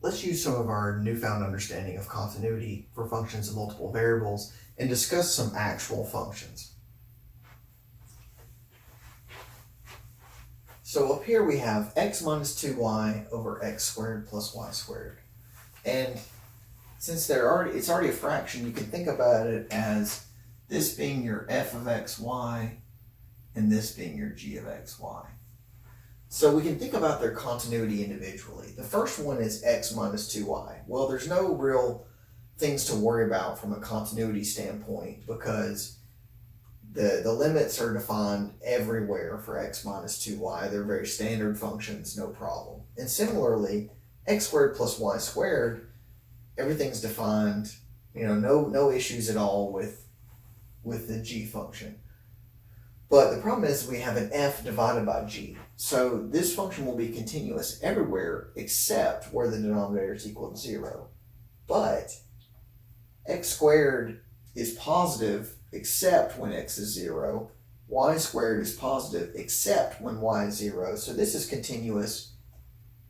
let's use some of our newfound understanding of continuity for functions of multiple variables and discuss some actual functions. So up here we have x minus 2y over x squared plus y squared. And since it's already a fraction, you can think about it as this being your f of xy and this being your g of xy. So we can think about their continuity individually. The first one is x minus 2y. Well, there's no real things to worry about from a continuity standpoint because the limits are defined everywhere for x minus 2y. They're very standard functions, no problem. And similarly, x squared plus y squared, everything's defined, no issues at all with the g function. But the problem is we have an f divided by g. So this function will be continuous everywhere except where the denominator is equal to 0. But x squared is positive except when x is 0. Y squared is positive except when y is 0. So this is continuous.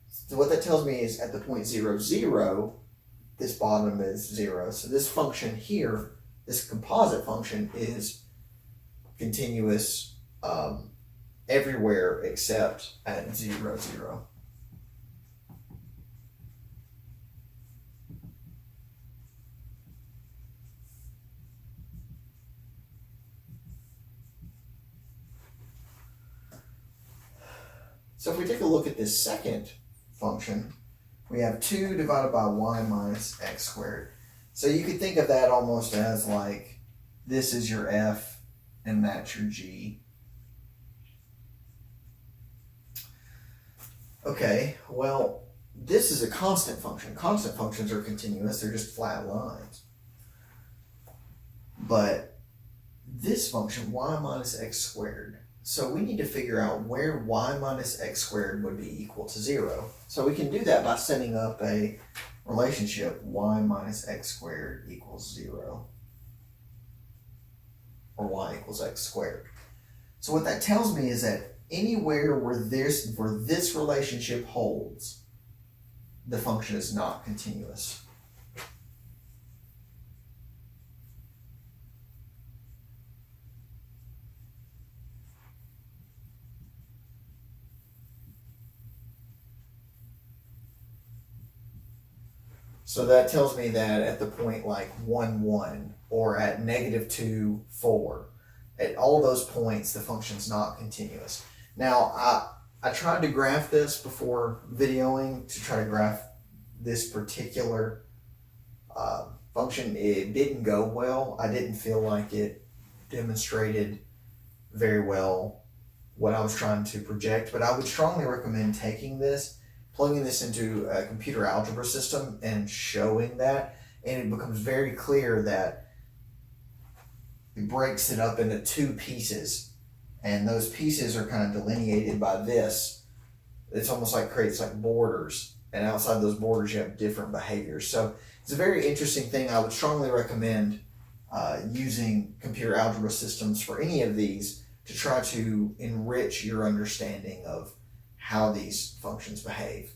So what that tells me is at the point 0, 0, this bottom is 0. So this function here, this composite function, is continuous everywhere except at 0, 0. So if we take a look at this second function, we have 2 divided by y minus x squared. So you could think of that almost as like this is your f and that's your g. Okay, well, this is a constant function. Constant functions are continuous, they're just flat lines. But this function, y minus x squared, so we need to figure out where y minus x squared would be equal to 0. So we can do that by setting up a relationship y minus x squared equals 0. Or y equals x squared. So what that tells me is that anywhere where this relationship holds, the function is not continuous. So that tells me that at the point like 1, 1, or at negative 2, 4, at all those points, the function's not continuous. Now, I tried to graph this before videoing to try to graph this particular function. It didn't go well. I didn't feel like it demonstrated very well what I was trying to project, but I would strongly recommend taking this, plugging this into a computer algebra system and showing that, and it becomes very clear that it breaks it up into 2 pieces, and those pieces are kind of delineated by this. It's almost like creates like borders, and outside those borders you have different behaviors. So it's a very interesting thing. I would strongly recommend using computer algebra systems for any of these to try to enrich your understanding of how these functions behave.